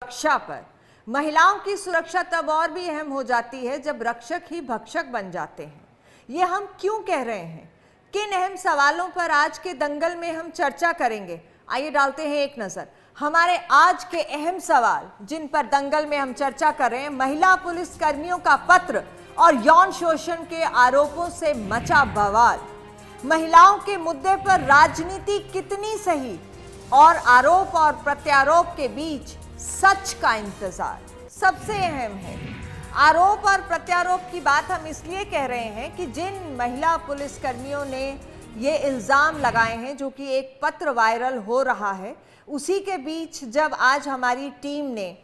सुरक्षा पर। महिलाओं की सुरक्षा तब और भी अहम हो जाती है जब रक्षक ही भक्षक बन जाते हैं। ये हम क्यों कह रहे हैं, किन अहम सवालों पर आज के दंगल में हम चर्चा करेंगे, आइए डालते हैं एक नजर। हमारे आज के अहम सवाल जिन पर दंगल में हम चर्चा कर रहे हैं, महिला पुलिस कर्मियों का पत्र और यौन शोषण के आरोपों से मचा बवाल, महिलाओं के मुद्दे पर राजनीति कितनी सही और आरोप और प्रत्यारोप के बीच सच का इंतजार सबसे अहम है। आरोप और प्रत्यारोप की बात हम इसलिए कह रहे हैं कि जिन महिला पुलिसकर्मियों ने ये इल्जाम लगाए हैं, जो कि एक पत्र वायरल हो रहा है, उसी के बीच जब आज हमारी टीम ने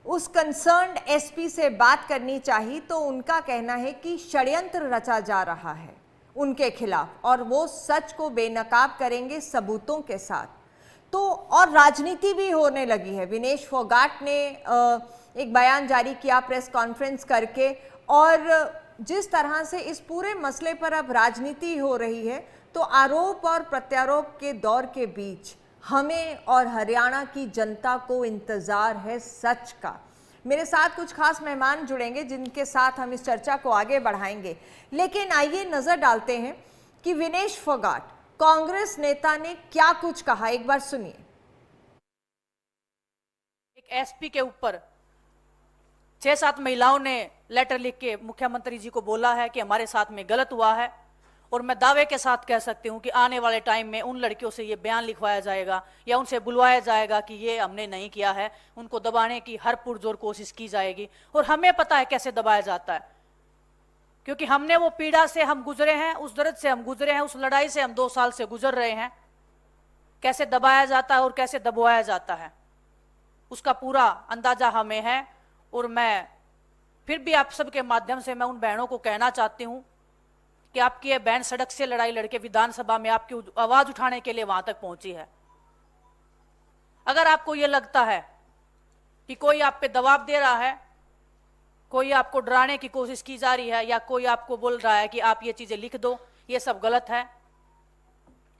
उस कंसर्न्ड एसपी से बात करनी चाहिए तो उनका कहना है कि षड्यंत्र रचा जा रहा है उनके खिलाफ और वो सच को बेनकाब करेंगे सबूतों के साथ। तो और राजनीति भी होने लगी है। विनेश फोगाट ने एक बयान जारी किया प्रेस कॉन्फ्रेंस करके, और जिस तरह से इस पूरे मसले पर अब राजनीति हो रही है, तो आरोप और प्रत्यारोप के दौर के बीच हमें और हरियाणा की जनता को इंतजार है सच का। मेरे साथ कुछ खास मेहमान जुड़ेंगे जिनके साथ हम इस चर्चा को आगे बढ़ाएंगे, लेकिन आइए नजर डालते हैं कि विनेश फोगाट, कांग्रेस नेता ने क्या कुछ कहा, एक बार सुनिए। एक एसपी के ऊपर 6-7 महिलाओं ने लेटर लिख के मुख्यमंत्री जी को बोला है कि हमारे साथ में गलत हुआ है, और मैं दावे के साथ कह सकती हूं कि आने वाले टाइम में उन लड़कियों से ये बयान लिखवाया जाएगा या उनसे बुलवाया जाएगा कि ये हमने नहीं किया है। उनको दबाने की हर पुरजोर कोशिश की जाएगी, और हमें पता है कैसे दबाया जाता है, क्योंकि हमने वो पीड़ा से हम गुजरे हैं, उस दर्द से हम गुजरे हैं, उस लड़ाई से हम 2 साल से गुजर रहे हैं। कैसे दबाया जाता है और कैसे दबाया जाता है उसका पूरा अंदाजा हमें है। और मैं फिर भी आप सबके माध्यम से मैं उन बहनों को कहना चाहती हूं कि आपकी ये बहन सड़क से लड़ाई लड़के विधानसभा में आपकी आवाज उठाने के लिए वहां तक पहुंची है। अगर आपको ये लगता है कि कोई आप पे दबाव दे रहा है, कोई आपको डराने की कोशिश की जा रही है, या कोई आपको बोल रहा है कि आप ये चीजें लिख दो, ये सब गलत है,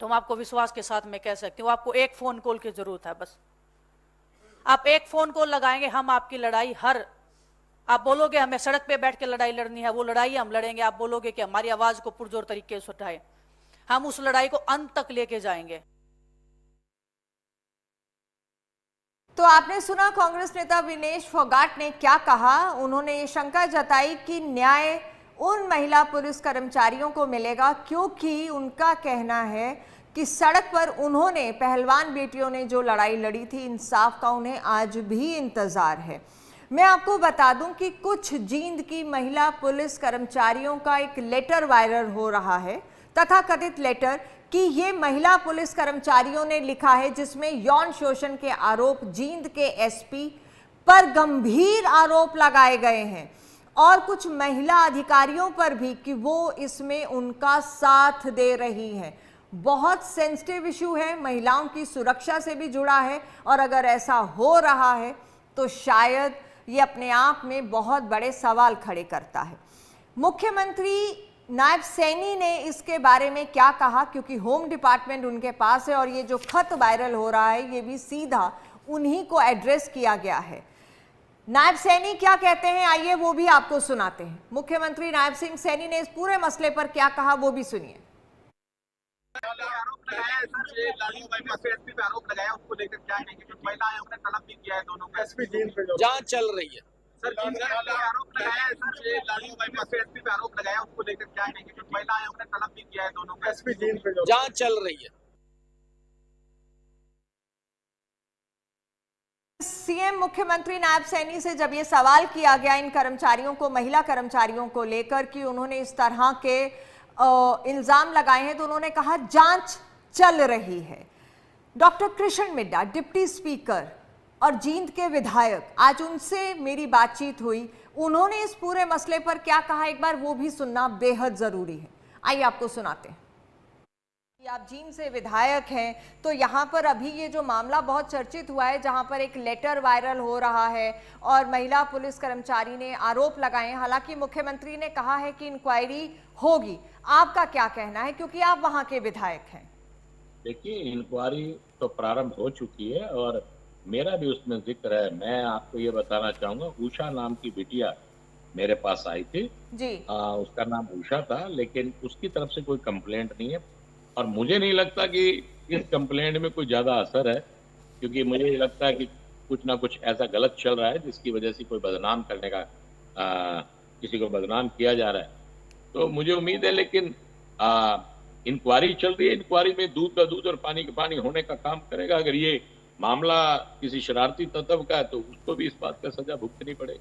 तो मैं आपको विश्वास के साथ मैं कह सकती हूँ आपको एक फोन कॉल की जरूरत है। बस आप एक फोन कॉल लगाएंगे, हम आपकी लड़ाई आप बोलोगे हमें सड़क पे बैठ के लड़ाई लड़नी है, वो लड़ाई हम लड़ेंगे। आप बोलोगे कि हमारी आवाज को पुरजोर तरीके से उठाए, हम उस लड़ाई को अंत तक लेके जाएंगे। तो आपने सुना कांग्रेस नेता विनेश फोगाट ने क्या कहा। उन्होंने ये शंका जताई कि न्याय उन महिला पुलिस कर्मचारियों को मिलेगा क्योंकि उनका कहना है कि सड़क पर उन्होंने पहलवान बेटियों ने जो लड़ाई लड़ी थी, इंसाफ का उन्हें आज भी इंतजार है। मैं आपको बता दूं कि कुछ जींद की महिला पुलिस कर्मचारियों का एक लेटर वायरल हो रहा है, तथाकथित लेटर कि ये महिला पुलिस कर्मचारियों ने लिखा है, जिसमें यौन शोषण के आरोप जींद के एसपी पर गंभीर आरोप लगाए गए हैं और कुछ महिला अधिकारियों पर भी कि वो इसमें उनका साथ दे रही हैं। बहुत सेंसिटिव इशू है, महिलाओं की सुरक्षा से भी जुड़ा है, और अगर ऐसा हो रहा है तो शायद ये अपने आप में बहुत बड़े सवाल खड़े करता है। मुख्यमंत्री नायब सैनी ने इसके बारे में क्या कहा, क्योंकि होम डिपार्टमेंट उनके पास है और ये जो खत वायरल हो रहा है ये भी सीधा उन्हीं को एड्रेस किया गया है। नायब सैनी क्या कहते हैं, आइए वो भी आपको सुनाते हैं। मुख्यमंत्री नायब सिंह सैनी ने इस पूरे मसले पर क्या कहा वो भी सुनिए। जांच चल रही है सर, आरोप लगाया है एसपी पे आरोप लगाया, उसको लेकर क्या है कि महिला आयोग ने तलब भी किया है दोनों को एसपी जेल पे। जांच चल रही है। सीएम मुख्यमंत्री नायब सैनी से जब ये सवाल किया गया इन कर्मचारियों को, महिला कर्मचारियों को लेकर कि उन्होंने इस तरह के इल्जाम लगाए हैं, तो उन्होंने कहा जांच चल रही है। Doctor Krishan Middha, deputy speaker और जींद के विधायक, आज उनसे मेरी बातचीत हुई, उन्होंने इस पूरे मसले पर क्या कहा एक बार वो भी सुनना बेहद जरूरी है। आइए आपको सुनाते हैं। आप जींद से विधायक हैं, तो यहाँ पर अभी ये जो मामला बहुत चर्चित हुआ है, जहाँ पर एक लेटर वायरल हो रहा है और महिला पुलिस कर्मचारी ने आरोप लगाए हैं, हालांकि मुख्यमंत्री ने कहा है कि इंक्वायरी होगी, आपका क्या कहना है, क्योंकि आप वहाँ के विधायक हैं? देखिए, इंक्वायरी तो प्रारंभ हो चुकी है और मेरा भी उसमें जिक्र है। मैं आपको ये बताना चाहूंगा, उषा नाम की बिटिया मेरे पास आई थी। जी। उसका नाम उषा था, लेकिन उसकी तरफ से कोई कंप्लेंट नहीं है और मुझे नहीं लगता कि इस कंप्लेंट में कोई ज्यादा असर है, क्योंकि मुझे लगता है कि कुछ ना कुछ ऐसा गलत चल रहा है जिसकी वजह से कोई बदनाम करने का किसी को बदनाम किया जा रहा है। तो मुझे उम्मीद है, लेकिन इंक्वायरी चल रही है, इंक्वायरी में दूध का दूध और पानी का पानी होने का काम करेगा। अगर ये मामला किसी शरारती तत्व का है तो उसको भी इस बात का सजा भुगतनी पड़ेगी।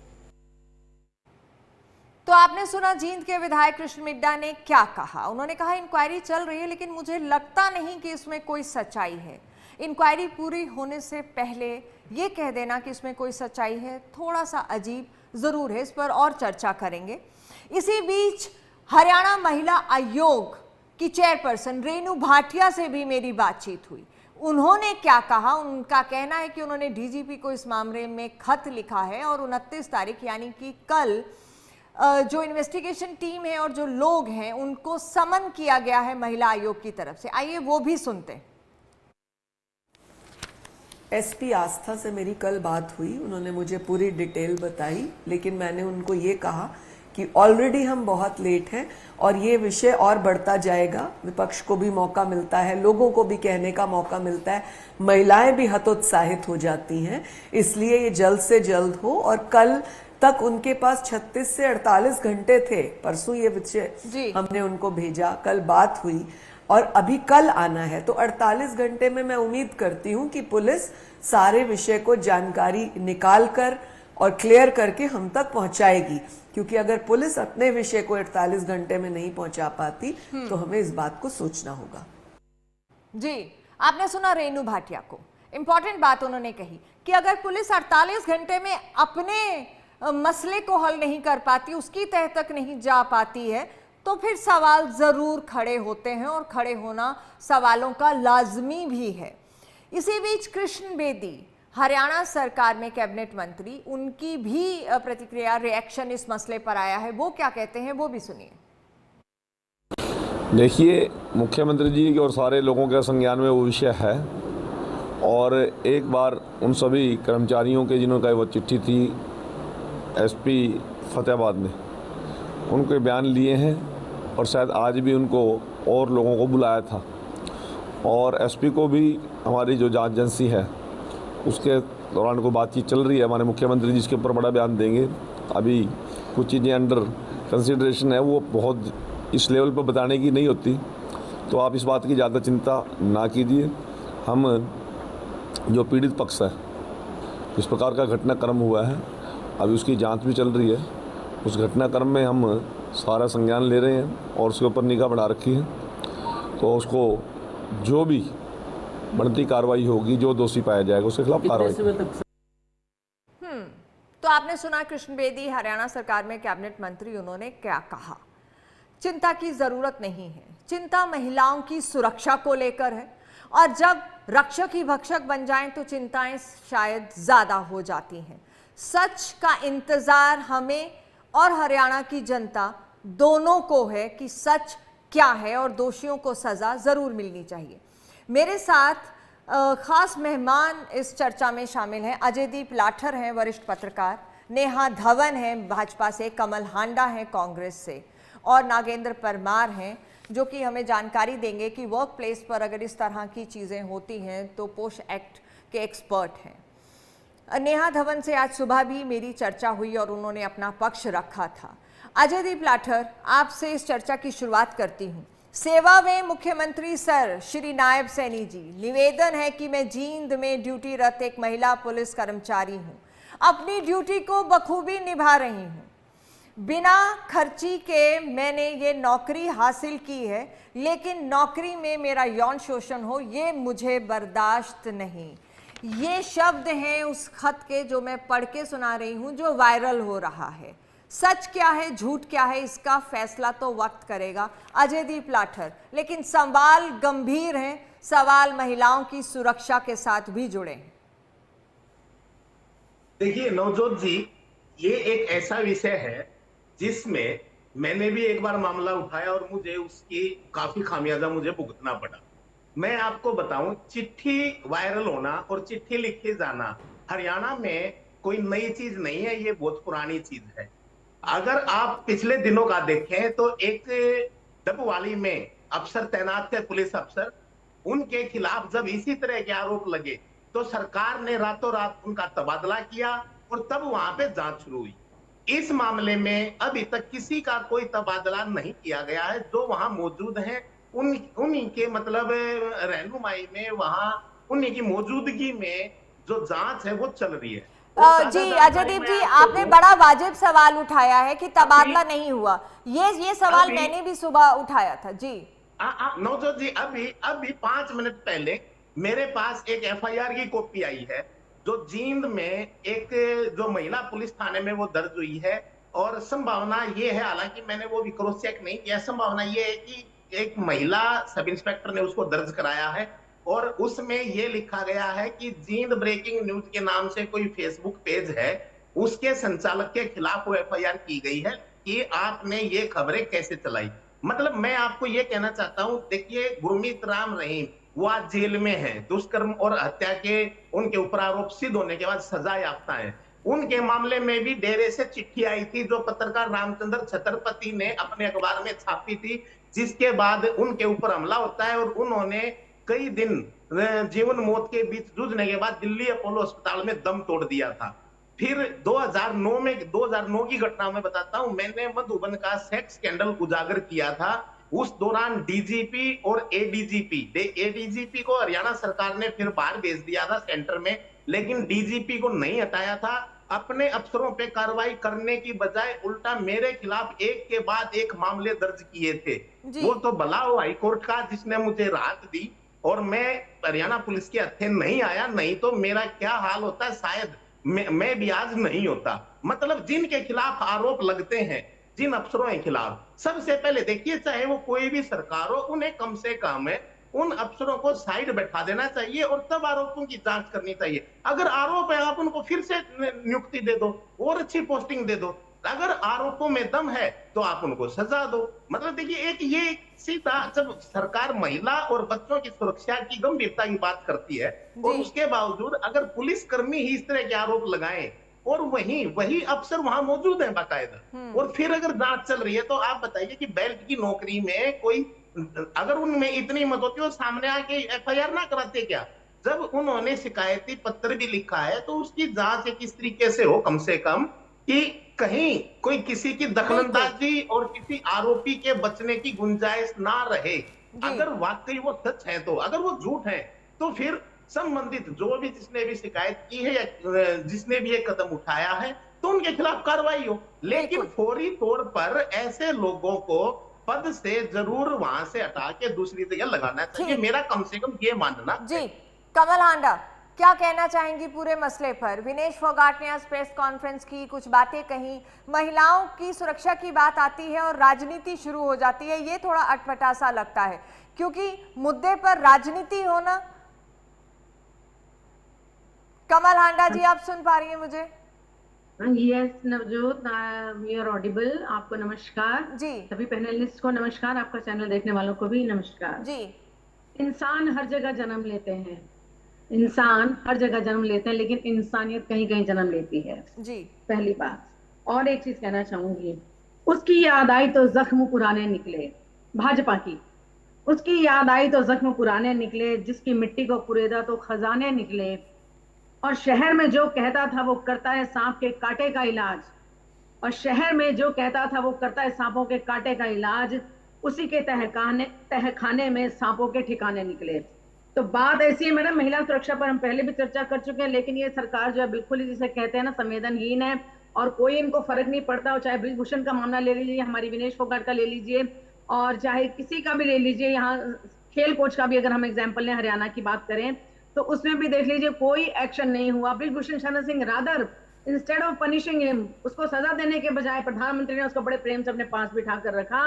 तो आपने सुना जींद के विधायक कृष्ण मिड्डा ने क्या कहा। उन्होंने कहा इंक्वायरी चल रही है लेकिन मुझे लगता नहीं कि इसमें कोई सच्चाई है। इंक्वायरी पूरी होने से पहले ये कह देना कि इसमें कोई सच्चाई है थोड़ा सा अजीब जरूर है। इस पर और चर्चा करेंगे। इसी बीच हरियाणा महिला आयोग की चेयरपर्सन रेणु भाटिया से भी मेरी बातचीत हुई। उन्होंने क्या कहा, उनका कहना है कि उन्होंने डीजीपी को इस मामले में खत लिखा है और 29 तारीख यानी कि कल जो इन्वेस्टिगेशन टीम है और जो लोग हैं उनको समन किया गया है महिला आयोग की तरफ से। आइए वो भी सुनते हैं। एसपी आस्था से मेरी कल बात हुई, उन्होंने मुझे पूरी डिटेल बताई, लेकिन मैंने उनको ये कहा कि ऑलरेडी हम बहुत लेट हैं और ये विषय और बढ़ता जाएगा। विपक्ष को भी मौका मिलता है, लोगों को भी कहने का मौका मिलता है, महिलाएं भी हतोत्साहित हो जाती हैं, इसलिए ये जल्द से जल्द हो। और कल तक उनके पास 36 से 48 घंटे थे। परसों ये विषय हमने उनको भेजा, कल बात हुई और अभी कल आना है। तो 48 घंटे में मैं उम्मीद करती हूँ कि पुलिस सारे विषय को जानकारी निकाल कर और क्लियर करके हम तक पहुंचाएगी, क्योंकि अगर पुलिस अपने विषय को 48 घंटे में नहीं पहुंचा पाती तो हमें इस बात को सोचना होगा। जी, आपने सुना रेणु भाटिया को। इंपॉर्टेंट बात उन्होंने कही कि अगर पुलिस 48 घंटे में अपने मसले को हल नहीं कर पाती, उसकी तह तक नहीं जा पाती है, तो फिर सवाल जरूर खड़े होते हैं और खड़े होना सवालों का लाजमी भी है। इसी बीच कृष्ण बेदी हरियाणा सरकार में कैबिनेट मंत्री, उनकी भी प्रतिक्रिया, रिएक्शन इस मसले पर आया है। वो क्या कहते हैं वो भी सुनिए। देखिए, मुख्यमंत्री जी और सारे लोगों के संज्ञान में वो विषय है और एक बार उन सभी कर्मचारियों के जिन्होंने वो चिट्ठी थी एसपी फतेहाबाद ने, उनके बयान लिए हैं और शायद आज भी उनको और लोगों को बुलाया था और एसपी को भी हमारी जो जांच एजेंसी है उसके दौरान को बातचीत चल रही है। हमारे मुख्यमंत्री जी इसके ऊपर बड़ा बयान देंगे। अभी कुछ चीज़ें अंडर कंसिडरेशन है, वो बहुत इस लेवल पर बताने की नहीं होती, तो आप इस बात की ज़्यादा चिंता ना कीजिए। हम जो पीड़ित पक्ष है, इस प्रकार का घटनाक्रम हुआ है, अभी उसकी जांच भी चल रही है। उस घटनाक्रम में हम सारा संज्ञान ले रहे हैं और उसके ऊपर निगाह बढ़ा रखी है, तो उसको जो भी बनती कार्रवाई होगी, जो दोषी पाया जाएगा उसके खिलाफ कार्रवाई। तो आपने सुना कृष्ण बेदी हरियाणा सरकार में कैबिनेट मंत्री, उन्होंने क्या कहा। चिंता की जरूरत नहीं है, चिंता महिलाओं की सुरक्षा को लेकर है और जब रक्षक ही भक्षक बन जाएं तो चिंताएं शायद ज्यादा हो जाती हैं। सच का इंतजार हमें और हरियाणा की जनता दोनों को है कि सच क्या है और दोषियों को सजा जरूर मिलनी चाहिए। मेरे साथ खास मेहमान इस चर्चा में शामिल हैं। अजयदीप लाठर हैं, वरिष्ठ पत्रकार, नेहा धवन हैं भाजपा से, कमल हांडा हैं कांग्रेस से और नागेंद्र परमार हैं जो कि हमें जानकारी देंगे कि वर्क प्लेस पर अगर इस तरह की चीज़ें होती हैं तो पोस्ट एक्ट के एक्सपर्ट हैं। नेहा धवन से आज सुबह भी मेरी चर्चा हुई और उन्होंने अपना पक्ष रखा था। अजयदीप लाठर, आपसे इस चर्चा की शुरुआत करती हूँ। सेवा में मुख्यमंत्री सर श्री नायब सैनी जी, निवेदन है कि मैं जींद में ड्यूटीरत एक महिला पुलिस कर्मचारी हूँ, अपनी ड्यूटी को बखूबी निभा रही हूँ, बिना खर्ची के मैंने ये नौकरी हासिल की है, लेकिन नौकरी में मेरा यौन शोषण हो ये मुझे बर्दाश्त नहीं। ये शब्द हैं उस खत के जो मैं पढ़ के सुना रही हूं, जो वायरल हो रहा है। सच क्या है, झूठ क्या है, इसका फैसला तो वक्त करेगा। अजयदीप लाठर, लेकिन सवाल गंभीर है, सवाल महिलाओं की सुरक्षा के साथ भी जुड़े हैं। देखिए नवजोत जी, ये एक ऐसा विषय है जिसमें मैंने भी एक बार मामला उठाया और मुझे उसकी काफी खामियाजा मुझे भुगतना पड़ा। मैं आपको बताऊं, चिट्ठी वायरल होना और चिट्ठी लिखे जाना हरियाणा में कोई नई चीज नहीं है, ये बहुत पुरानी चीज है। अगर आप पिछले दिनों का देखें तो एक डबवाली में अफसर तैनात थे, पुलिस अफसर, उनके खिलाफ जब इसी तरह के आरोप लगे तो सरकार ने रातों रात उनका तबादला किया और तब वहां पे जांच शुरू हुई। इस मामले में अभी तक किसी का कोई तबादला नहीं किया गया है। जो वहां मौजूद हैं उन्हीं के मतलब रहनुमाई में, वहां उन्हीं की मौजूदगी में जो जांच है वो चल रही है। जी अजयदीप जी, आपने बड़ा वाजिब सवाल उठाया है कि तबादला नहीं हुआ। ये सवाल मैंने भी सुबह उठाया था जी। नवजोत जी, अभी 5 मिनट पहले मेरे पास एक एफआईआर की कॉपी आई है जो जींद में एक जो महिला पुलिस थाने में वो दर्ज हुई है। और संभावना ये है, हालांकि मैंने वो भी क्रॉस चेक नहीं किया, संभावना ये है कि एक महिला सब इंस्पेक्टर ने उसको दर्ज कराया है और उसमें ये लिखा गया है कि जींद ब्रेकिंग न्यूज के नाम से कोई फेसबुक पेज है, उसके संचालक के खिलाफ वो एफआईआर की गई है कि आपने ये खबरें कैसे चलाई। मतलब मैं आपको ये कहना चाहता हूं, देखिए गुरमीत राम रहीम वो आज जेल में है, दुष्कर्म और हत्या के उनके ऊपर आरोप सिद्ध होने के बाद सजा याफ्ता है। उनके मामले में भी डेरे से चिट्ठी आई थी जो पत्रकार रामचंद्र छत्रपति ने अपने अखबार में छापी थी, जिसके बाद उनके ऊपर हमला होता है और उन्होंने कई दिन जीवन मौत के बीच जूझने के बाद दिल्ली अपोलो अस्पताल में दम तोड़ दिया था। फिर 2009 की घटना में बताता हूं, मैंने मधुबन का सेक्स स्कैंडल उजागर किया था। उस दौरान डीजीपी और एडीजीपी को हरियाणा सरकार ने फिर बाहर भेज दिया था सेंटर में, लेकिन डीजीपी को नहीं हटाया था। अपने अफसरों पे कार्रवाई करने की बजाय उल्टा मेरे खिलाफ एक के बाद एक मामले दर्ज किए थे। वो तो भला हो हाई कोर्ट का जिसने मुझे राहत दी और मैं हरियाणा पुलिस के हत्थे नहीं आया, नहीं तो मेरा क्या हाल होता, शायद मैं भी आज नहीं होता। मतलब जिनके खिलाफ आरोप लगते हैं, जिन अफसरों के खिलाफ, सबसे पहले देखिए चाहे वो कोई भी सरकार हो, उन्हें कम से कम उन अफसरों को साइड बैठा देना चाहिए और तब आरोपों की जांच करनी चाहिए। अगर आरोप है आप उनको फिर से नियुक्ति दे दो और अच्छी पोस्टिंग दे दो। अगर आरोपों में दम है तो आप उनको सजा दो। मतलब देखिए ये सीधा, जब सरकार महिला और बच्चों की सुरक्षा की गंभीरता की बात करती है और उसके बावजूद अगर पुलिसकर्मी ही इस तरह के आरोप लगाएं और वही अफसर वहां मौजूद है बाकायदा, और फिर अगर जांच चल रही है, तो आप बताइए कि बेल्ट की नौकरी में कोई, अगर उनमें इतनी हिम्मत होती है सामने आके एफआईआर ना कराते क्या? जब उन्होंने शिकायती पत्र भी लिखा है तो उसकी जांच किस तरीके से हो, कम से कम, कि कहीं कोई किसी की दखलंदाजी और किसी आरोपी के बचने की गुंजाइश ना रहे। अगर वाकई वो सच है तो, अगर वो झूठ है तो फिर संबंधित जो भी जिसने भी शिकायत की है या जिसने भी ये कदम उठाया है तो उनके खिलाफ कार्रवाई हो। लेकिन फौरी तौर पर ऐसे लोगों को पद से जरूर वहां से हटा के दूसरी जगह लगाना चाहिए, मेरा कम से कम ये मानना जी। कमल हांडा, क्या कहना चाहेंगी पूरे मसले पर? विनेश फोगाट ने आज प्रेस कॉन्फ्रेंस की, कुछ बातें कही, महिलाओं की सुरक्षा की बात आती है और राजनीति शुरू हो जाती है। ये थोड़ा अटपटा सा लगता है क्योंकि मुद्दे पर राजनीति होना। कमल हांडा जी, आप सुन पा रही हैं मुझे? Yes Navjot, you are audible. आपको नमस्कार जी। सभी पैनलिस्ट को नमस्कार, आपका चैनल देखने वालों को भी नमस्कार जी। इंसान हर जगह जन्म लेते हैं, इंसान हर जगह जन्म लेते हैं, लेकिन इंसानियत कहीं कहीं जन्म लेती है जी, पहली बात। और एक चीज कहना चाहूंगी, उसकी याद आई तो जख्म पुराने निकले, भाजपा की। उसकी याद आई तो जख्म पुराने निकले, जिसकी मिट्टी को कुरेदा तो खजाने निकले। और शहर में जो कहता था वो करता है सांप के कांटे का इलाज, और शहर में जो कहता था वो करता है सांपों के कांटे का इलाज, उसी के तहखाने में सांपों के ठिकाने निकले। तो बात ऐसी है मैडम, महिला सुरक्षा पर हम पहले भी चर्चा कर चुके हैं, लेकिन ये सरकार जो है बिल्कुल ही जिसे कहते हैं ना संवेदनहीन है और कोई इनको फर्क नहीं पड़ता। और चाहे ब्रिजभूषण का मामला ले लीजिए, हमारी विनेश फोगाट का ले लीजिए, और चाहे किसी का भी ले लीजिए, यहाँ खेल कोच का भी अगर हम एग्जाम्पल लें, हरियाणा की बात करें तो उसमें भी देख लीजिए कोई एक्शन नहीं हुआ। Brijbhushan Sharan Singh, rather instead of punishing him, उसको सजा देने के बजाय प्रधानमंत्री ने उसको बड़े प्रेम से अपने पास बिठा कर रखा।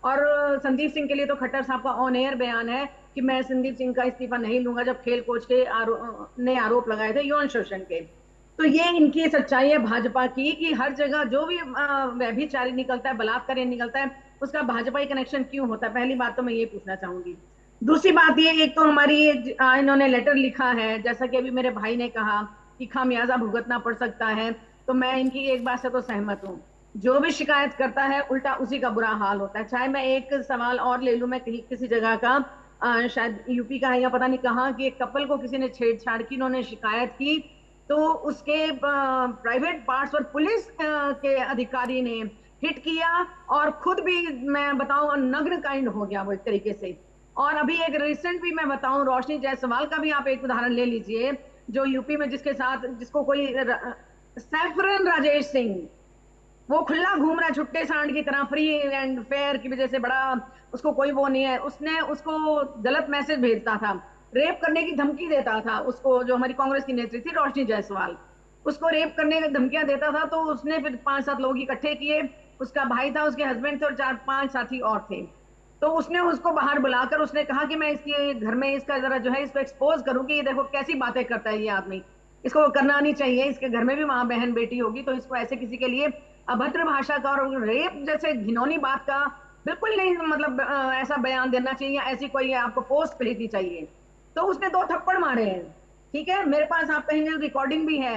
और संदीप सिंह के लिए तो खट्टर साहब का ऑन एयर बयान है कि मैं संदीप सिंह का इस्तीफा नहीं लूंगा, जब खेल कोच के ने आरोप लगाए थे यौन शोषण के। तो ये इनकी सच्चाई है भाजपा की कि हर जगह जो भी व्यभिचारी निकलता है, बलात्कारी निकलता है, उसका भाजपा कनेक्शन क्यों होता है? पहली बात तो मैं ये पूछना चाहूंगी। दूसरी बात ये, एक तो हमारी इन्होंने लेटर लिखा है, जैसा कि अभी मेरे भाई ने कहा कि खामियाजा भुगतना पड़ सकता है, तो मैं इनकी एक बात से तो सहमत हूँ। जो भी शिकायत करता है उल्टा उसी का बुरा हाल होता है। चाहे मैं एक सवाल और ले लूं, मैं कहीं किसी जगह का शायद यूपी का है या पता नहीं कहाँ, कि एक कपल को किसी ने छेड़छाड़ की, उन्होंने शिकायत की, तो उसके प्राइवेट पार्ट्स पर पुलिस के अधिकारी ने हिट किया, और खुद भी मैं बताऊं नग्न काइंड हो गया वो एक तरीके से। और अभी एक रिसेंट भी मैं बताऊं, रोशनी जायसवाल का भी आप एक उदाहरण ले लीजिए, जो यूपी में जिसके साथ जिसको कोई सैफरन राजेश सिंह, वो खुला घूम रहा है छुट्टे सांड की तरह, फ्री एंड फेयर की वजह से बड़ा उसको कोई वो नहीं है। उसने उसको गलत मैसेज भेजता था, रेप करने की धमकी देता था उसको, जो हमारी कांग्रेस की नेत्री थी रोशनी जायसवाल, उसको रेप करने की धमकियां देता था। तो उसने फिर 5-7 लोग इकट्ठे किए, उसका भाई था, उसके हस्बैंड थे और 4-5 साथी और थे। तो उसने उसको बाहर बुलाकर उसने कहा कि मैं इसके घर में इसका जरा जो है इसको एक्सपोज करूं कि ये देखो कैसी बातें करता है ये आदमी, इसको करना नहीं चाहिए, इसके घर में भी माँ बहन बेटी होगी, तो इसको ऐसे किसी के लिए अभद्र भाषा का और रेप जैसे घिनौनी बात का बिल्कुल नहीं, मतलब ऐसा बयान देना चाहिए, ऐसी कोई आपको पोस्ट भेजनी चाहिए। तो उसने 2 थप्पड़ मारे हैं, ठीक है, मेरे पास आप कहेंगे रिकॉर्डिंग भी है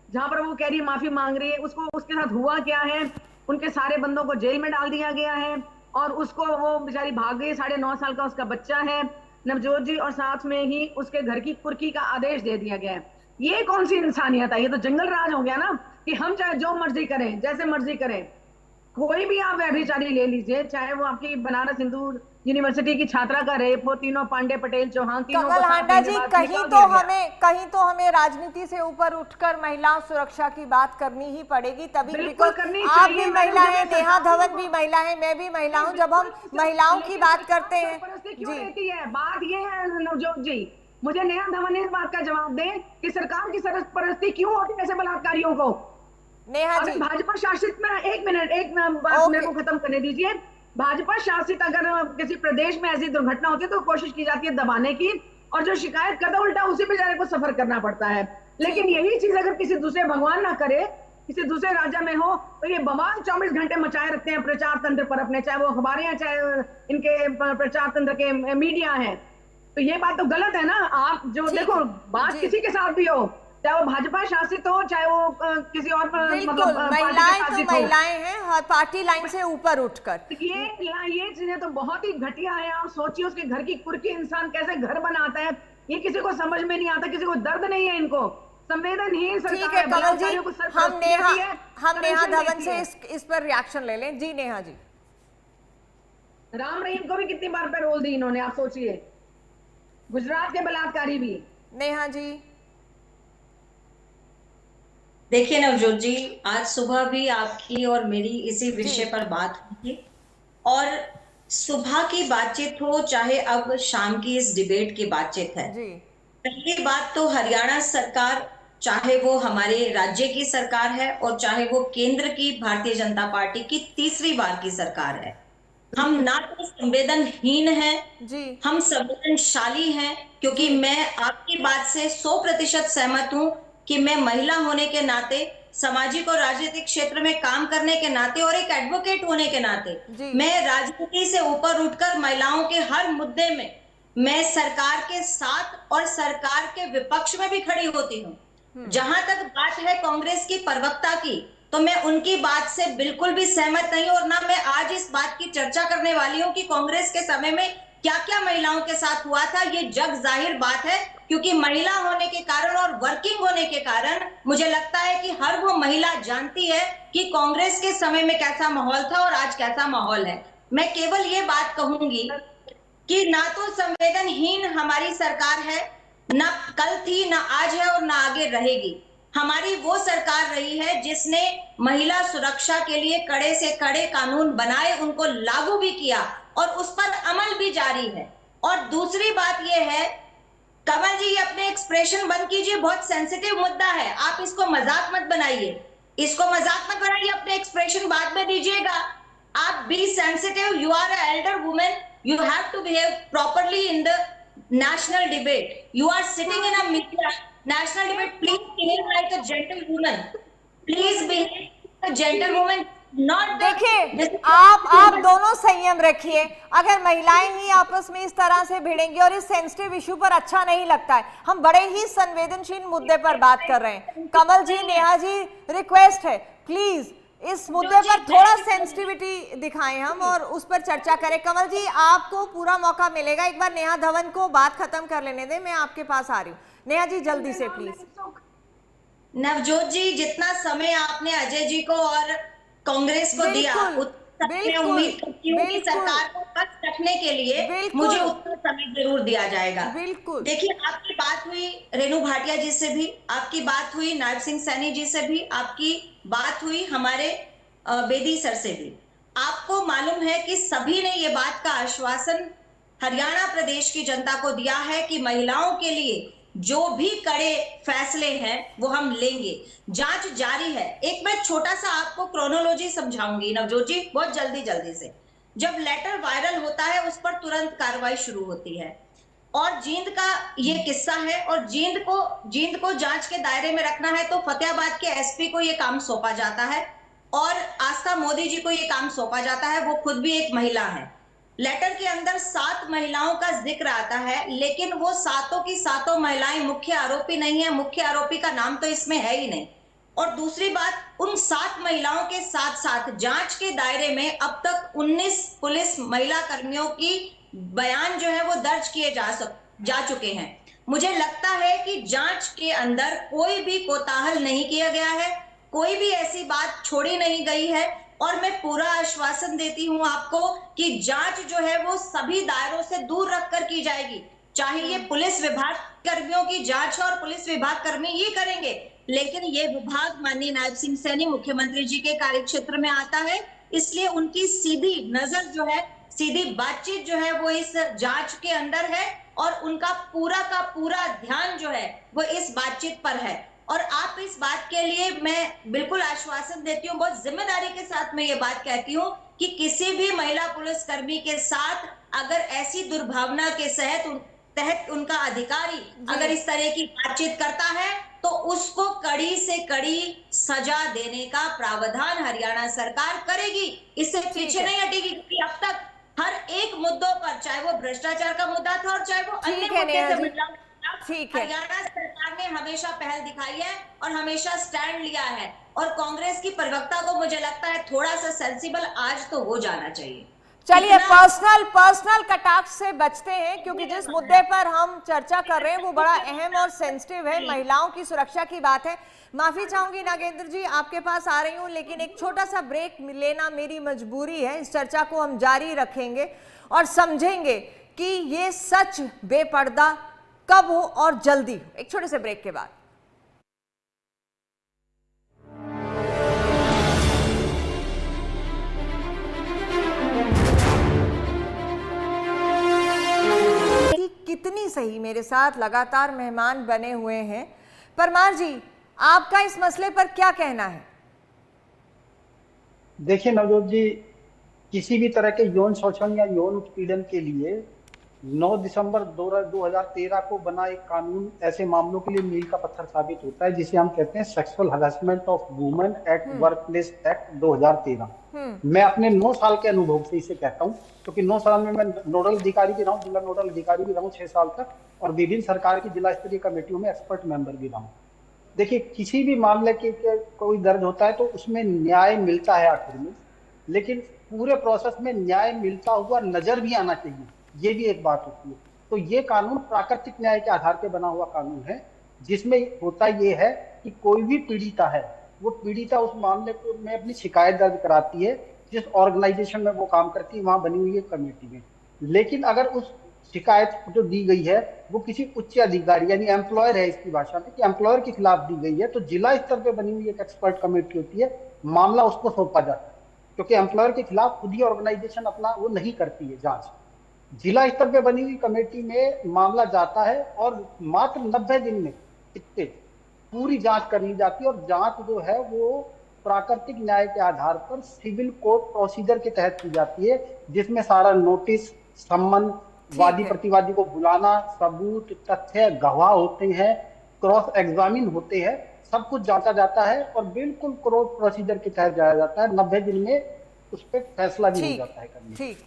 जहां पर वो कह रही है माफी मांग रही है। उसको उसके साथ हुआ क्या है, उनके सारे बंदों को जेल में डाल दिया गया है, और उसको वो बेचारी भाग गई, 9.5 साल का उसका बच्चा है नवजोत जी, और साथ में ही उसके घर की कुर्की का आदेश दे दिया गया है। ये कौन सी इंसानियत है, ये तो जंगल राज हो गया ना, कि हम चाहे जो मर्जी करें, जैसे मर्जी करें। कोई भी आप व्यभिचारी ले लीजिए, चाहे वो आपकी बनारस हिंदू यूनिवर्सिटी की छात्रा का रेप हो, तीनों पांडे पटेल चौहान तीनों कमल को हांडा जी, कहीं तो हमें राजनीति से ऊपर उठकर महिला सुरक्षा की बात करनी ही पड़ेगी, तभी बिल्कुल बिकॉज करनी आप चाहिए। भी महिला मैडम, हैं, नेहा धवन भी महिला है, मैं भी महिला हूं। जब हम महिलाओं की बात करते हैं क्यों रहती है, बात ये है नवजोत जी, मुझे नेहा धवन इस बात का जवाब दें कि सरकार की सरपरस्ती क्यों होती है ऐसे बलात्कारियों को। नेहा जी, भाजपा शासित में, एक मिनट बात मेरे को खत्म करने दीजिए। भाजपा शासित अगर किसी प्रदेश में ऐसी दुर्घटना होती है तो कोशिश की जाती है दबाने की, और जो शिकायत करता है उल्टा उसी बेचारे को सफर करना पड़ता है। लेकिन यही चीज अगर किसी दूसरे भगवान ना करे, किसी दूसरे राज्य में हो, तो ये बवाल 24 घंटे मचाए रखते हैं प्रचार तंत्र पर अपने, चाहे वो अखबारें हैं, चाहे इनके प्रचार तंत्र के मीडिया है। तो ये बात तो गलत है ना। आप जो देखो, बात किसी के साथ भी हो, चाहे वो भाजपा शासित हो, चाहे वो किसी और बिल्कुल, महिलाएं तो महिलाएं हैं, हर पार्टी लाइन से ऊपर उठकर। ये चीजें तो बहुत ही घटिया है। आप सोचिए उसके घर की कुर्की इंसान कैसे घर बनाता है, ये किसी को समझ में नहीं आता, किसी को दर्द नहीं है, इनको संवेदनहीन सरकार है। ठीक है कमल जी, हम नेहा धवन से इस पर रिएक्शन ले लें। जी नेहा जी। राम रहीम को भी कितनी बार पैरोल दी इन्होंने, आप सोचिए, गुजरात के बलात्कारी भी। नेहा जी देखिए नवजोत जी, आज सुबह भी आपकी और मेरी इसी विषय पर बात हुई थी, और सुबह की बातचीत हो चाहे अब शाम की इस डिबेट की बातचीत है। पहली बात तो हरियाणा सरकार, चाहे वो हमारे राज्य की सरकार है और चाहे वो केंद्र की भारतीय जनता पार्टी की तीसरी बार की सरकार है, हम ना तो संवेदनहीन हैं, हम संवेदनशाली हैं। क्योंकि मैं आपकी बात से 100% सहमत हूं कि मैं महिला होने के नाते, सामाजिक और राजनीतिक क्षेत्र में काम करने के नाते और एक एडवोकेट होने के नाते मैं राजनीति से ऊपर उठकर महिलाओं के हर मुद्दे में मैं सरकार के साथ और सरकार के विपक्ष में भी खड़ी होती हूँ। जहां तक बात है कांग्रेस की प्रवक्ता की, तो मैं उनकी बात से बिल्कुल भी सहमत नहीं, और ना मैं आज इस बात की चर्चा करने वाली हूं कि कांग्रेस के समय में क्या क्या महिलाओं के साथ हुआ था। ये जग जाहिर बात है, क्योंकि महिला होने के कारण और वर्किंग होने के कारण मुझे लगता है कि हर वो महिला जानती है कि कांग्रेस के समय में कैसा माहौल था और आज कैसा माहौल है। मैं केवल ये बात कहूंगी कि ना तो संवेदनहीन हमारी सरकार है, ना कल थी, ना आज है और ना आगे रहेगी। हमारी वो सरकार रही है जिसने महिला सुरक्षा के लिए कड़े से कड़े कानून बनाए, उनको लागू भी किया और उस पर अमल भी जारी है। और दूसरी बात यह है, कमल जी अपने एक्सप्रेशन बंद कीजिए, बहुत सेंसिटिव मुद्दा है, आप इसको मजाक मत बनाइए, अपने एक्सप्रेशन बाद में दीजिएगा। आप be sensitive, you are a elder women, you have to behave properly in the national debate. You are sitting in a media national debate. Please behave like a gentlewoman. Please behave like a gentlewoman. not देखिए, आप दोनों संयम रखिए। अगर महिलाएं ही आपस में इस तरह से भिड़ेंगी, और इस सेंसिटिव इशू पर अच्छा नहीं लगता है, हम बड़े ही संवेदनशील मुद्दे पर बात कर रहे हैं। कमल जी, नेहा जी, रिक्वेस्ट है प्लीज इस मुद्दे पर थोड़ा सेंसिटिविटी दिखाएं हम और उस पर चर्चा करें। कमल जी, आपको पूरा मौका मिलेगा। एक बार नेहा धवन को बात खत्म कर लेने दें, मैं आपके पास आ रही हूँ। नेहा जी, जल्दी से प्लीज। नवजोत जी, जितना समय आपने अजय जी को और कांग्रेस को दिया, मैं उम्मीद करती हूँ कि सरकार को पक्ष रखने के लिए मुझे उतना समय जरूर दिया जाएगा। बिल्कुल। देखिए, आपकी बात हुई रेणु भाटिया जी से भी, आपकी बात हुई नायब सिंह सैनी जी से भी, आपकी बात हुई हमारे बेदी सर से भी। आपको मालूम है कि सभी ने ये बात का आश्वासन हरियाणा प्रदेश की जनता को दिया है कि महिलाओं के लिए जो भी कड़े फैसले हैं वो हम लेंगे। जांच जारी है। एक मैं छोटा सा आपको क्रोनोलॉजी समझाऊंगी नवजोत जी, बहुत जल्दी से। जब लेटर वायरल होता है उस पर तुरंत कार्रवाई शुरू होती है, और जींद का ये किस्सा है, और जींद को जांच के दायरे में रखना है तो फतेहाबाद के एसपी को ये काम सौंपा जाता है, और आस्था मोदी जी को ये काम सौंपा जाता है। वो खुद भी एक महिला है। लेटर के अंदर 7 महिलाओं का जिक्र आता है, लेकिन वो सातों की सातों महिलाएं मुख्य आरोपी नहीं है। मुख्य आरोपी का नाम तो इसमें है ही नहीं। और दूसरी बात, उन 7 महिलाओं के साथ साथ जांच के दायरे में अब तक 19 पुलिस महिला कर्मियों की बयान जो है वो दर्ज किए जा चुके हैं। मुझे लगता है कि जांच के अंदर कोई भी कोताहल नहीं किया गया है, कोई भी ऐसी बात छोड़ी नहीं गई है, और मैं पूरा आश्वासन देती हूं आपको कि जांच जो है वो सभी दायरों से दूर रखकर की जाएगी। चाहे ये पुलिस विभाग कर्मियों की जांच है और पुलिस विभाग कर्मी ये करेंगे, लेकिन ये विभाग माननीय नायब सिंह सैनी मुख्यमंत्री जी के कार्यक्षेत्र में आता है, इसलिए उनकी सीधी नजर जो है, सीधी बातचीत जो है वो इस जांच के अंदर है, और उनका पूरा का पूरा ध्यान जो है वो इस बातचीत पर है। और आप इस बात के लिए मैं बिल्कुल आश्वासन देती हूँ, बहुत जिम्मेदारी के साथ मैं ये बात कहती हूँ कि किसी भी महिला पुलिसकर्मी के साथ अगर ऐसी दुर्भावना के तहत उनका अधिकारी अगर इस तरह की बातचीत करता है तो उसको कड़ी से कड़ी सजा देने का प्रावधान हरियाणा सरकार करेगी। इससे पीछे नहीं हटेगी, क्योंकि अब तक हर एक मुद्दों पर, चाहे वो भ्रष्टाचार का मुद्दा था और चाहे वो अन्य मुद्दे से महिलाओं, हरियाणा सरकार ने हमेशा पहल दिखाई है और हमेशा स्टैंड लिया है। और कांग्रेस की प्रवक्ता को मुझे लगता है थोड़ा सा सेंसिबल आज तो हो जाना चाहिए। चलिए, पर्सनल कटाक्ष से बचते हैं, क्योंकि जिस मुद्दे पर हम चर्चा कर रहे हैं वो बड़ा अहम और सेंसिटिव है, महिलाओं की सुरक्षा की बात है। माफी चाहूंगी नागेंद्र जी, आपके पास आ रही हूं, लेकिन एक छोटा सा ब्रेक लेना मेरी मजबूरी है। इस चर्चा को हम जारी रखेंगे और समझेंगे कि ये सच बेपर्दा कब हो और जल्दी हो। एक छोटे से ब्रेक के बाद। कितनी सही मेरे साथ लगातार मेहमान बने हुए हैं। परमार जी, आपका इस मसले पर क्या कहना है? देखिए नवजोत जी, किसी भी तरह के यौन शोषण या यौन उत्पीड़न के लिए 9 दिसंबर 2013 को बना एक कानून ऐसे मामलों के लिए मील का पत्थर साबित होता है, जिसे हम कहते हैं sexual harassment of women at work place act 2013। मैं अपने 9 साल के अनुभव से इसे कहता हूँ, क्योंकि 9 साल में मैं नोडल अधिकारी भी रहा हूँ, जिला नोडल अधिकारी भी रहा हूँ 6 साल तक, और विभिन्न सरकार की जिला स्तरीय कमेटियों में एक्सपर्ट मेंबर भी रहा हूँ। देखिए, किसी भी मामले के कोई दर्ज होता है तो उसमें न्याय मिलता है आखिर में, लेकिन पूरे प्रोसेस में न्याय मिलता हुआ नजर भी आना चाहिए, ये भी एक बात होती है। तो ये कानून प्राकृतिक न्याय के आधार पर बना हुआ कानून है, जिसमें होता ये है कि कोई भी पीड़िता है, वो पीड़िता उस मामले को में अपनी शिकायत दर्ज कराती है जिस ऑर्गेनाइजेशन में वो काम करती है, वहां बनी हुई है कमेटी में। लेकिन अगर उस शिकायत जो दी गई है वो किसी उच्च अधिकारी यानी एम्प्लॉयर है, इसकी भाषा में कि एम्प्लॉयर के खिलाफ दी गई है, तो जिला स्तर पे बनी हुई एक एक्सपर्ट कमेटी होती है, मामला उसको सौंपा जाता है, क्योंकि एम्प्लॉयर के खिलाफ खुद ही ऑर्गेनाइजेशन अपना वो नहीं करती है जांच। जिला स्तर पे बनी हुई कमेटी में मामला जाता है और मात्र 90 दिन में इतने पूरी जांच कर ली जाती है, और जांच जो है वो प्राकृतिक न्याय के आधार पर सिविल कोर्ट प्रोसीजर के तहत की जाती है, जिसमें सारा नोटिस, सम्मन, वादी प्रतिवादी को बुलाना, सबूत, तथ्य, गवाह होते हैं, क्रॉस एग्जामिन होते हैं, सब कुछ जांचा जाता है और बिल्कुल कोर्ट प्रोसीजर के तहत जाया जाता है। 90 दिन में उस पर फैसला भी हो जाता है करने। ठीक।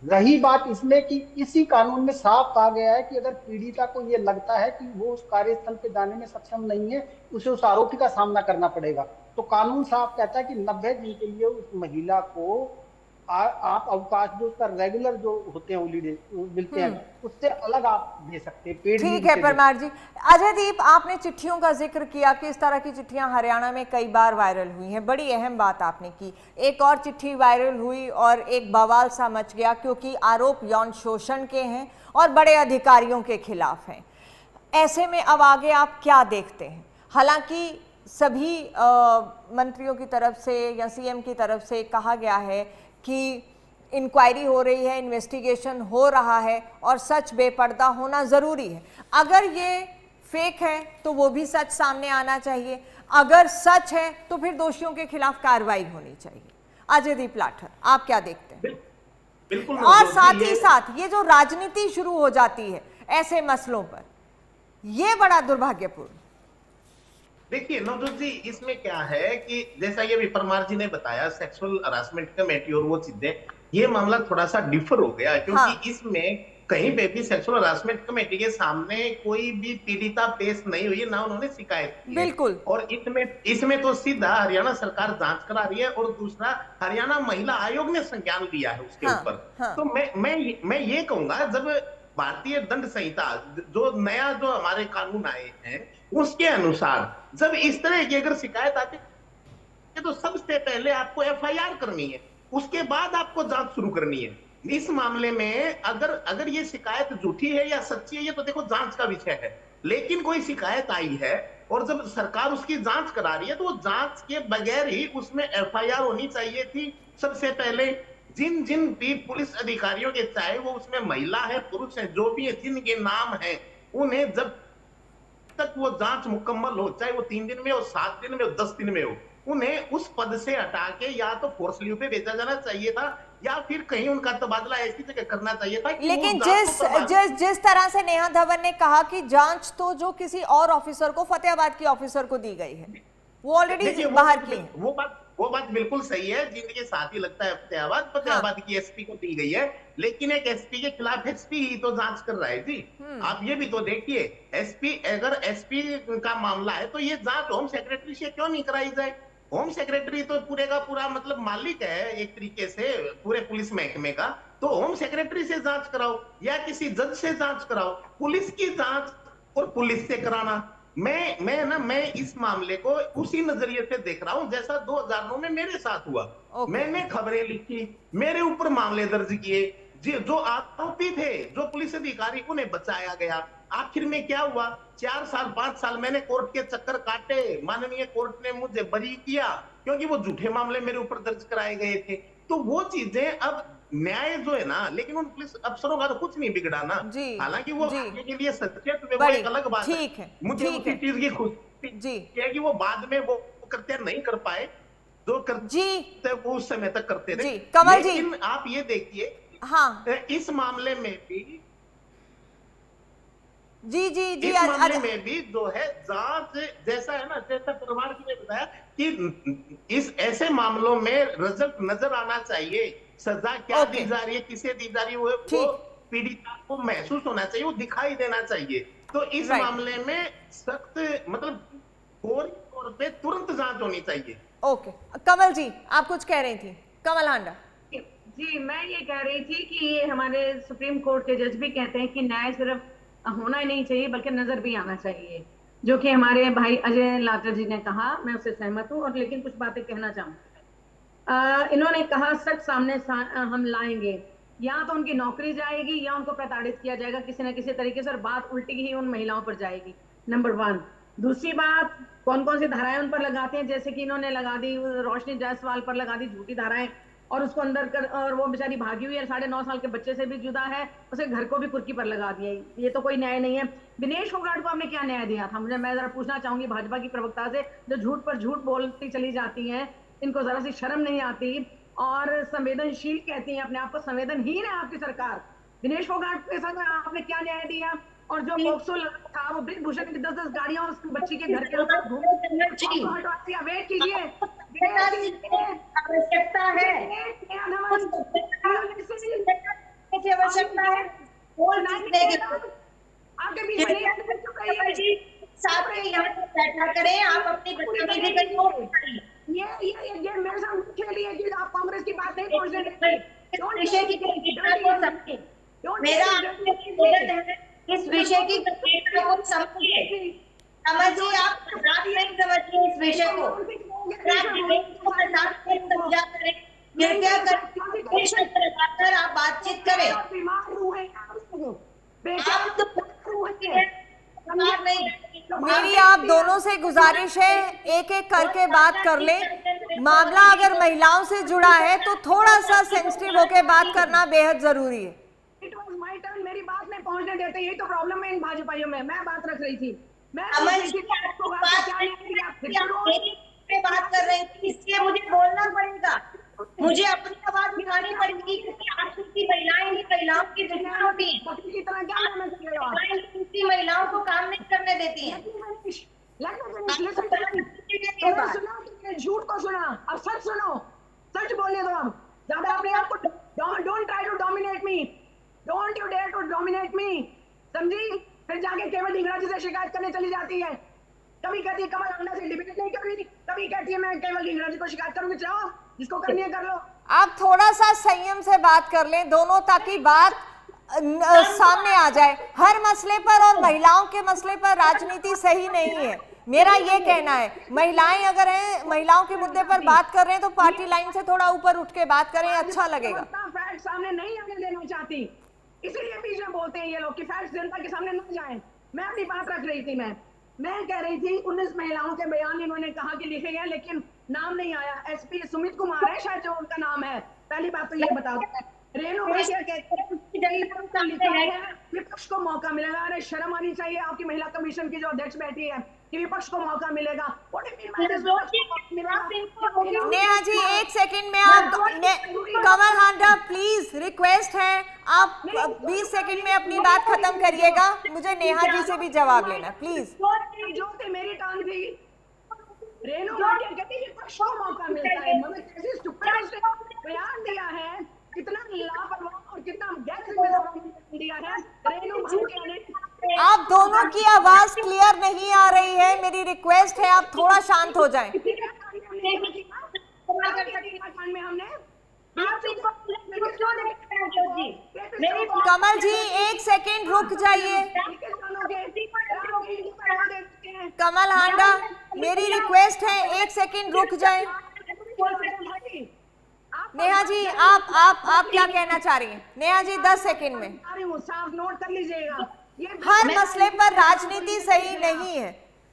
रही बात इसमें कि इसी कानून में साफ कहा गया है कि अगर पीड़िता को ये लगता है कि वो उस कार्यस्थल पे जाने में सक्षम नहीं है, उसे उस आरोपी का सामना करना पड़ेगा। तो कानून साफ कहता है कि 90 दिन के लिए उस महिला को आप अवकाश जो उसका रेगुलर जो होते हैं हॉलीडे मिलते हैं, उससे अलग आप दे सकते हैं। पेड ठीक है परमार जी। अजयदीप, आपने चिट्ठियों का जिक्र किया कि इस तरह की चिट्ठियां हरियाणा में कई बार वायरल हुई हैं। बड़ी अहम बात आपने की। एक और चिट्ठी वायरल हुई और एक बवाल सा मच गया, क्योंकि आरोप यौन शोषण के हैं और बड़े अधिकारियों के खिलाफ हैं। ऐसे में अब आगे आप क्या देखते हैं? हालांकि सभी मंत्रियों की तरफ से या सीएम की तरफ से कहा गया है कि इंक्वायरी हो रही है, इन्वेस्टिगेशन हो रहा है और सच बेपर्दा होना ज़रूरी है। अगर ये फेक है तो वो भी सच सामने आना चाहिए, अगर सच है तो फिर दोषियों के खिलाफ कार्रवाई होनी चाहिए। अजयदीप लाठर, आप क्या देखते हैं? बिल्कुल। और साथ ही साथ ये जो राजनीति शुरू हो जाती है ऐसे मसलों पर, ये बड़ा दुर्भाग्यपूर्ण। देखिए नवजोत जी, इसमें क्या है कि जैसा ये भी परमार जी ने बताया, सेक्सुअल हरासमेंट कमेटी और वो चीजें, ये मामला थोड़ा सा डिफर हो गया, क्योंकि इसमें कहीं पे भी सेक्सुअल हरासमेंट कमेटी के सामने कोई भी पीड़िता पेश नहीं हुई, ना उन्होंने शिकायत की। बिल्कुल। और इसमें तो सीधा हरियाणा सरकार जांच करा रही है और दूसरा हरियाणा महिला आयोग ने संज्ञान लिया है उसके ऊपर। तो मैं ये कहूंगा, जब भारतीय दंड संहिता जो नया जो हमारे कानून आए हैं उसके अनुसार जब इस तरह की अगर शिकायत आती है तो सबसे पहले आपको एफआईआर करनी है, उसके बाद आपको जांच शुरू करनी है। इस मामले में अगर ये शिकायत झूठी है या सच्ची है, ये तो देखो जांच का विषय है। लेकिन कोई शिकायत आई है और जब सरकार उसकी जांच करा रही है तो वो जांच के बगैर ही उसमें एफआईआर होनी चाहिए थी। सबसे पहले जिन भी पुलिस अधिकारियों के, चाहे वो उसमें महिला है पुरुष है, जो भी है, जिनके नाम है, उन्हें जब तक वो जांच मुकम्मल हो, चाहे वो 3 दिन में हो, 7 दिन में हो, 10 दिन में हो, उन्हें उस पद से हटा के या तो फोर्स लीव पे भेजा जाना चाहिए था या फिर कहीं उनका तबादला ऐसी जगह करना चाहिए था। लेकिन जिस तरह से नेहा धवन ने कहा कि जांच तो जो किसी और ऑफिसर को, फतेहाबाद की ऑफिसर को दी गई है, वो ऑलरेडी बाहर की है। वो बात बिल्कुल सही है, जिनके साथ ही लगता है फतेहाबाद की एसपी को दी गई है, लेकिन एक एसपी के खिलाफ एसपी ही तो जांच कर रहा है जी। आप ये भी तो देखिए, एसपी अगर एसपी का मामला है तो ये जांच होम सेक्रेटरी से क्यों नहीं कराई जाए? होम सेक्रेटरी तो पूरे का पूरा मतलब मालिक है एक तरीके से पूरे पुलिस महकमे का, तो होम सेक्रेटरी से जांच कराओ या किसी जज से जांच कराओ। पुलिस की जांच और पुलिस से कराना, मैं इस मामले को उसी नजरिए से देख रहा हूं जैसा 2009 में मेरे साथ हुआ। मैंने खबरें लिखी, मेरे ऊपर मामले दर्ज किए, जो आरोपी थे, जो पुलिस अधिकारी, उन्हें बचाया गया। आखिर में क्या हुआ? 4 साल 5 साल मैंने कोर्ट के चक्कर काटे, माननीय कोर्ट ने मुझे बरी किया क्योंकि वो झूठे मामले मेरे ऊपर दर्ज कराए गए थे। तो वो चीजें अब न्याय जो है ना, लेकिन उन पुलिस अफसरों का तो कुछ नहीं बिगड़ा ना। हालांकि वो आगे के लिए सचेत हुए, वो एक अलग बात है। मुझे उसी चीज की खुशी है कि वो बाद में वो कृत्य नहीं कर पाए जो करते वो उस समय तक करते थे। लेकिन आप ये देखिए, इस मामले में भी इस मामले में भी जो है जांच जैसा है ना, जैसा परमार जी ने बताया कि इस ऐसे मामलों में रिजल्ट नजर आना चाहिए, सजा क्या दी जा रही है, किसे दी जा रही है, वो पीड़िता को महसूस होना चाहिए, वो दिखाई देना चाहिए। तो इस मामले में सख्त मतलब फौरी तौर पे तुरंत जांच होनी चाहिए। ओके, कमल जी आप कुछ कह रही थी? कमल हांडा जी, मैं ये कह रही थी कि ये हमारे सुप्रीम कोर्ट के जज भी कहते हैं कि न्याय सिर्फ होना ही नहीं चाहिए बल्कि नजर भी आना चाहिए, जो कि हमारे भाई अजय लाटर जी ने कहा। मैं उससे सहमत हूँ और लेकिन कुछ बातें कहना चाहूँ। इन्होंने कहा सच सामने हम लाएंगे, या तो उनकी नौकरी जाएगी या उनको प्रताड़ित किया जाएगा किसी न किसी तरीके से, और बात उल्टी ही उन महिलाओं पर जाएगी, नंबर 1। दूसरी बात, कौन कौन सी धाराएं उन पर लगाते हैं, जैसे कि इन्होंने लगा दी, रोशनी जायसवाल पर लगा दी झूठी धाराएं, और उसको अंदर कर, और वो बेचारी भागी हुई है, 9.5 साल के बच्चे से भी जुदा है, उसे घर को भी कुर्की पर लगा दिया। ये तो कोई न्याय नहीं है। दिनेश फोगाट को हमने क्या न्याय दिया था? मैं जरा पूछना चाहूंगी भाजपा की प्रवक्ता से, जो झूठ पर झूठ बोलती चली जाती हैं, इनको जरा सी शर्म नहीं आती और संवेदनशील कहती है अपने आप को, संवेदनहीन है आपकी सरकार। दिनेश फोगाट के साथ आपने क्या न्याय दिया? और जो पोक्सो था वो ब्रिजभूषण की 10-10 गाड़ियां उस बच्ची के घर के ऊपर घूम वेट कीजिए। आवश्यकता है आवश्यकता है आपके बीच साथ में यहाँ पर बैठा करें, आप अपनी गतिविधि करिए। ये मेरे साथ खेलिए कि आप कांग्रेस की बात नहीं पहुंचने देते। विषय की गंभीरता को समझिए। मेरा आपसे निवेदन है, इस विषय की गंभीरता को समझिए। समझिए, आप रात नहीं समझिए इस विषय को। समझा करें, कृपया कर आप बातचीत करें। आप तो नहीं। मेरी आप दोनों से गुजारिश है, एक एक करके बात कर ले। मामला अगर महिलाओं से जुड़ा है तो थोड़ा सा सेंसिटिव होकर बात करना बेहद जरूरी है। इट वाज माय टर्न, मेरी बात नहीं पहुंचने देते, यही तो प्रॉब्लम है इन भाजपाइयों में। मैं बात रख रही थी, मैं बात कर रही थी, इसलिए मुझे बोलना पड़ेगा, मुझे अपनी आवाज उठानी पड़ेगी, क्योंकि आजकल की महिलाएं ही महिलाओं की दुश्मन होती है, महिलाओं को काम नहीं करने देती है। झूठ को सुना, अब सच सुनो, सच बोलने दो। हम ज्यादा अपने आप को don't try to dominate me, don't you dare to dominate me, समझी? फिर जाके केवल इंग्रजी से शिकायत करने चली जाती है। कभी कहती है कमल हांडा से डिबेट नहीं कर रही, कभी कहती है मैं केवल इंग्रजी को शिकायत करूंगी। चलो, जिसको करनी है कर लो। आप थोड़ा सा संयम से बात कर लें दोनों, ताकि बात सामने आ जाए। हर मसले पर और महिलाओं के मसले पर राजनीति सही नहीं है, मेरा ये कहना है। महिलाएं अगर हैं, महिलाओं के मुद्दे पर बात कर रहे हैं तो पार्टी लाइन से थोड़ा ऊपर उठ के बात करें, अच्छा लगेगा। फैक्ट सामने नहीं आने देना चाहती, इसीलिए बीच में बोलते हैं ये लोग कि फैक्ट जनता के सामने न जाएं। मैं अपनी बात रख रही थी, मैं कह रही थी 19 महिलाओं के बयान इन्होंने कहा कि लिखे गए, लेकिन नाम नहीं आया। एसपी सुमित कुमार है शायद जो उनका नाम है। पहली बात तो ये बता दो। रेणु भाटिया कहते हैं विपक्ष को मौका मिलेगा। अरे शर्म आनी चाहिए आपकी महिला कमीशन की जो अध्यक्ष बैठी है कि विपक्ष को मौका मिलेगा। नेहा जी एक सेकंड में आप कमल हांडा प्लीज रिक्वेस्ट है, आप 20 सेकंड में अपनी बात खत्म करिएगा। मुझे नेहा जी से भी जवाब लेना प्लीज। जो थी मेरी टांग थी, रेणु भाटिया कहती है विपक्ष को मौका मिलता है। मगर कैसे स्टूपिड बयान दिया है, कितना लापरवाह और कितना गैर जिम्मेदार दिया है रेणु भाटिया ने। आप दोनों की आवाज क्लियर नहीं आ रही है, मेरी रिक्वेस्ट है आप थोड़ा शांत हो जाएं। कमल जी एक सेकंड रुक जाइए। कमल हांडा मेरी रिक्वेस्ट है, एक सेकंड रुक जाएं। नेहा जी आप क्या कहना चाह रही हैं? नेहा जी 10 सेकंड में। साफ नोट कर लीजिएगा, हर मसले पर राजनीति सही नहीं है।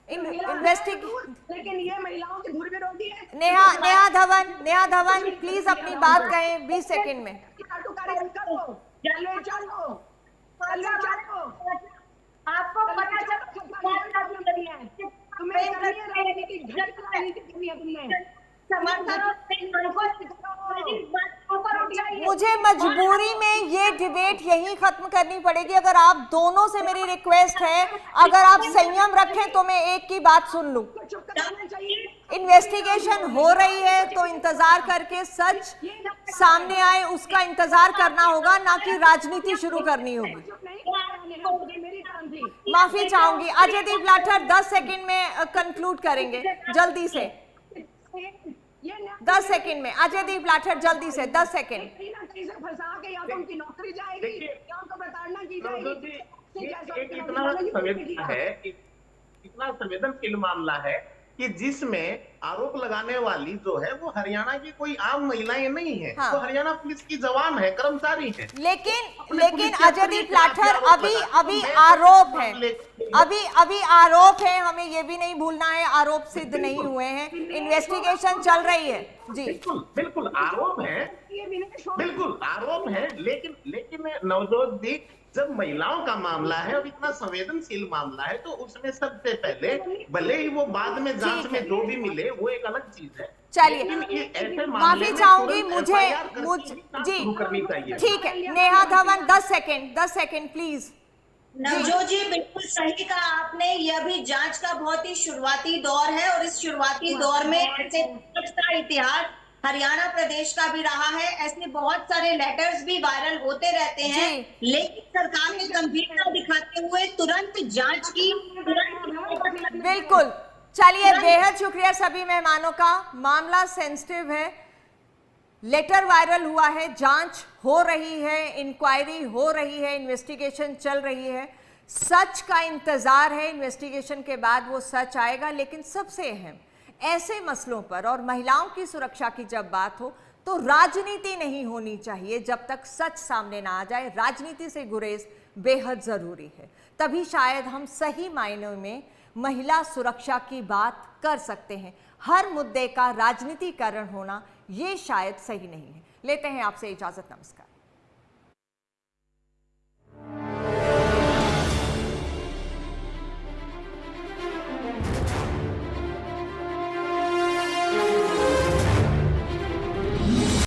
लेकिन ये महिलाओं की धुर विरोधी है। नेहा धवन प्लीज अपनी बात कहें 20 सेकंड में। आपको पता मुझे मजबूरी में ये डिबेट यही खत्म करनी पड़ेगी। अगर आप दोनों से मेरी रिक्वेस्ट है, अगर आप संयम रखें तो मैं एक की बात सुन लूं। इन्वेस्टिगेशन हो रही है तो इंतजार करके सच सामने आए उसका इंतजार करना होगा, ना कि राजनीति शुरू करनी होगी। माफी चाहूंगी। अजयदीप लाठर 10 सेकंड में कंक्लूड करेंगे, जल्दी से 10 सेकंड में। अजयदीप लाठर जल्दी से 10 सेकंड। इतना संवेदनशील मामला है कि जिसमें आरोप लगाने वाली जो है वो हरियाणा की कोई आम महिलाएं नहीं है। हाँ। वो हरियाणा पुलिस की जवान है, कर्मचारी है। लेकिन अजयदीप लाठर अभी आरोप है, अभी आरोप है, हमें ये भी नहीं भूलना है आरोप सिद्ध नहीं हुए हैं, इन्वेस्टिगेशन चल रही है। जी बिल्कुल आरोप है, बिल्कुल आरोप है। लेकिन नवजोत जी, जब महिलाओं का मामला है और इतना संवेदनशील मामला है तो उसमें सबसे पहले, भले ही वो बाद में जांच में जो भी मिले वो एक अलग चीज है। चलिए माफी चाहूंगी, मुझे जी ठीक है। Neha Dhawan 10 second please. नवजोत जी बिल्कुल सही कहा आपने। यह अभी जांच का बहुत ही शुरुआती दौर है और इस शुरुआती दौर में ऐसे का इतिहास हरियाणा प्रदेश का भी रहा है। ऐसे बहुत सारे लेटर्स भी वायरल होते रहते हैं, लेकिन सरकार ने गंभीरता दिखाते हुए तुरंत जांच की। बिल्कुल, चलिए बेहद शुक्रिया सभी मेहमानों का। मामला सेंसिटिव है, लेटर वायरल हुआ है, जांच हो रही है, इंक्वायरी हो रही है, इन्वेस्टिगेशन चल रही है, सच का इंतजार है। इन्वेस्टिगेशन के बाद वो सच आएगा। लेकिन सबसे अहम ऐसे मसलों पर और महिलाओं की सुरक्षा की जब बात हो तो राजनीति नहीं होनी चाहिए जब तक सच सामने ना आ जाए। राजनीति से गुरेज बेहद जरूरी है, तभी शायद हम सही मायनों में महिला सुरक्षा की बात कर सकते हैं। हर मुद्दे का राजनीतिकरण होना ये शायद सही नहीं है। लेते हैं आपसे इजाजत, नमस्कार।